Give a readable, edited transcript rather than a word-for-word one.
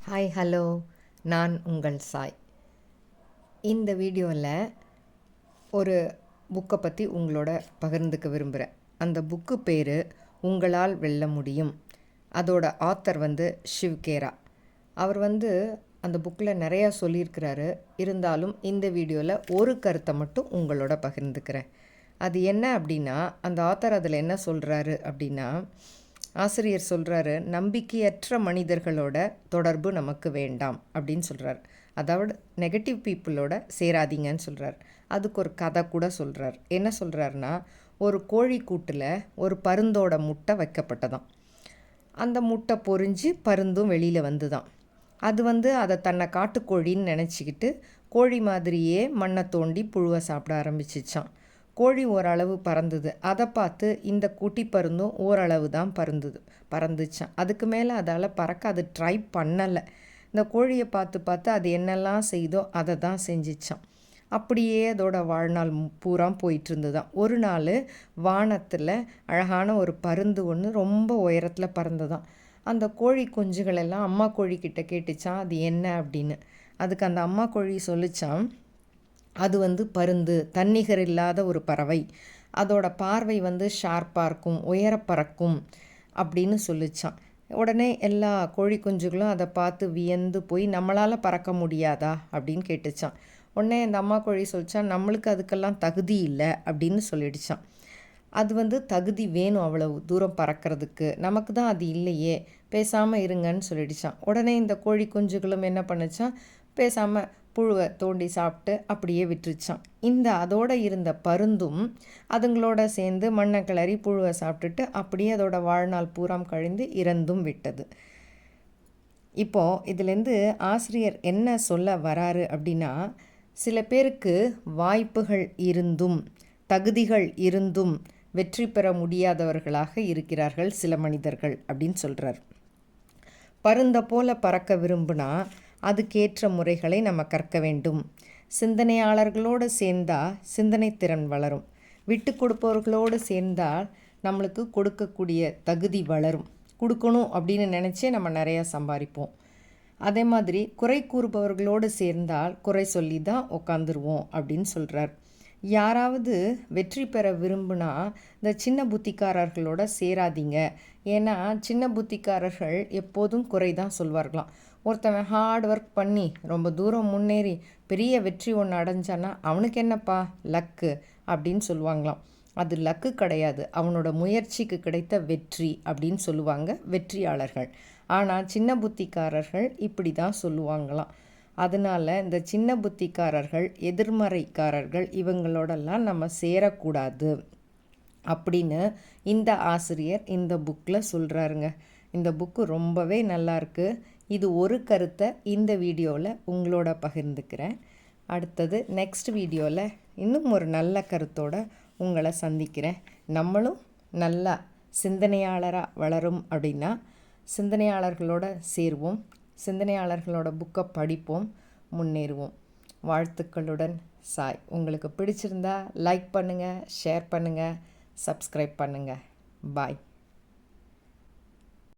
Hi hello, நான் உங்கள் சாய். இந்த வீடியோவில் ஒரு புக்கை பற்றி உங்களோட பகிர்ந்துக்க விரும்புகிறேன். அந்த புக்கு பேர் உங்களால் வெல்ல முடியும். அதோட ஆத்தர் ஷிவ் கேரா. அவர் அந்த புக்கில் நிறையா சொல்லியிருக்கிறாரு. இருந்தாலும் இந்த வீடியோவில் ஒரு கருத்தை மட்டும் உங்களோட பகிர்ந்துக்கிறேன். அது என்ன அப்படின்னா, அந்த ஆத்தர் அதில் என்ன சொல்கிறாரு அப்படின்னா, ஆசிரியர் சொல்கிறாரு, நம்பிக்கையற்ற மனிதர்களோட தொடர்பு நமக்கு வேண்டாம் அப்படின்னு சொல்கிறார். அதாவது நெகட்டிவ் பீப்புளோட சேராதீங்கன்னு சொல்கிறார். அதுக்கு ஒரு கதை கூட சொல்கிறார். என்ன சொல்கிறாருன்னா, ஒரு கோழிக்கூட்டில் ஒரு பருந்தோட முட்டை வைக்கப்பட்டதாம். அந்த முட்டை பொரிஞ்சு பருந்தும் வெளியில் வந்துதான். அது அதை தன்னை காட்டுக்கோழின்னு நினச்சிக்கிட்டு கோழி மாதிரியே மண்ணை தோண்டி புழுவை சாப்பிட ஆரம்பிச்சிச்சான். கோழி ஓரளவு பறந்தது. அதை பார்த்து இந்த குட்டி பருந்தும் ஓரளவு தான் பறந்துச்சான். அதுக்கு மேலே அதால் பறக்க அது ட்ரை பண்ணலை. இந்த கோழியை பார்த்து பார்த்து அது என்னெல்லாம் செய்தோ அதை தான் செஞ்சிச்சான். அப்படியே அதோட வாழ்நாள் பூரா போயிட்டு இருந்துதான். ஒரு நாள் வானத்தில் அழகான ஒரு பருந்து ஒன்று ரொம்ப உயரத்தில் பறந்துதான். அந்த கோழி குஞ்சுகளெல்லாம் அம்மா கோழிக்கிட்ட கேட்டுச்சான் அது என்ன அப்படின்னு. அதுக்கு அந்த அம்மா கோழி சொல்லிச்சான், அது பருந்து, தன்னிகர் இல்லாத ஒரு பறவை. அதோட பார்வை ஷார்ப்பாக இருக்கும், உயர பறக்கும் அப்படின்னு சொல்லிச்சான். உடனே எல்லா கோழி குஞ்சுகளும் அதை பார்த்து வியந்து போய் நம்மளால் பறக்க முடியாதா அப்படின்னு கேட்டுச்சான். உடனே அந்த அம்மா கோழி சொல்லிச்சான், நம்மளுக்கு அதுக்கெல்லாம் தகுதி இல்லை அப்படின்னு சொல்லிடுச்சான். அது தகுதி வேணும் அவ்வளவு தூரம் பறக்கிறதுக்கு, நமக்கு தான் அது இல்லையே, பேசாமல் இருங்கன்னு சொல்லிடுச்சான். உடனே இந்த கோழி குஞ்சுகளும் என்ன பண்ணுச்சான், பேசாமல் புழுவை தோண்டி சாப்பிட்டு அப்படியே விட்டுருச்சான். அதோடு இருந்த பருந்தும் அதுங்களோட சேர்ந்து மண்ணை கிளறி புழுவை சாப்பிட்டுட்டு அப்படியே அதோட வாழ்நாள் பூராம் கழிந்து இறந்தும் விட்டது. இப்போது இதுலேருந்து ஆசிரியர் என்ன சொல்ல வராரு அப்படின்னா, சில பேருக்கு வாய்ப்புகள் இருந்தும் தகுதிகள் இருந்தும் வெற்றி பெற முடியாதவர்களாக இருக்கிறார்கள் சில மனிதர்கள் அப்படின்னு சொல்கிறார். பருந்தை போல பறக்க விரும்புனா அதுக்கேற்ற முறைகளை நம்ம கற்க வேண்டும். சிந்தனையாளர்களோடு சேர்ந்தால் சிந்தனை திறன் வளரும். விட்டு கொடுப்பவர்களோடு சேர்ந்தால் நம்மளுக்கு கொடுக்கக்கூடிய தகுதி வளரும். கொடுக்கணும் அப்படின்னு நினச்சே நம்ம நிறையா சம்பாதிப்போம். அதே மாதிரி குறை கூறுபவர்களோடு சேர்ந்தால் குறை சொல்லி தான் உக்காந்துருவோம் அப்படின்னு சொல்கிறார். யாராவது வெற்றி பெற விரும்புனா இந்த சின்ன புத்திக்காரர்களோட சேராதீங்க. ஏன்னா சின்ன புத்திக்காரர்கள் எப்போதும் குறை தான் சொல்வார்களாம். ஒருத்தவன் ஹார்ட் ஒர்க் பண்ணி ரொம்ப தூரம் முன்னேறி பெரிய வெற்றி ஒன்று அடைஞ்சானா அவனுக்கு என்னப்பா லக்கு அப்படின்னு சொல்லுவாங்களாம். அது லக்கு கிடையாது, அவனோட முயற்சிக்கு கிடைத்த வெற்றி அப்படின்னு சொல்லுவாங்க வெற்றியாளர்கள். ஆனால் சின்ன புத்திக்காரர்கள் இப்படி தான் சொல்லுவாங்களாம். அதனால் இந்த சின்ன புத்திக்காரர்கள், எதிர்மறைக்காரர்கள் இவங்களோடெல்லாம் நம்ம சேரக்கூடாது அப்படின்னு இந்த ஆசிரியர் இந்த புக்கில் சொல்கிறாருங்க. இந்த புக்கு ரொம்பவே நல்லாயிருக்கு. இது ஒரு கருத்தை இந்த வீடியோவில் உங்களோட பகிர்ந்துக்கிறேன். அடுத்தது நெக்ஸ்ட் வீடியோவில் இன்னும் ஒரு நல்ல கருத்தோடு உங்களை சந்திக்கிறேன். நம்மளும் நல்லா சிந்தனையாளராக வளரும் அப்படின்னா சிந்தனையாளர்களோட சேருவோம், சிந்தனையாளர்களோட புக்கை படிப்போம், முன்னேறுவோம். வாழ்த்துக்களுடன் சாய். உங்களுக்கு பிடிச்சிருந்தா லைக் பண்ணுங்கள், ஷேர் பண்ணுங்கள், சப்ஸ்கிரைப் பண்ணுங்கள். பாய்.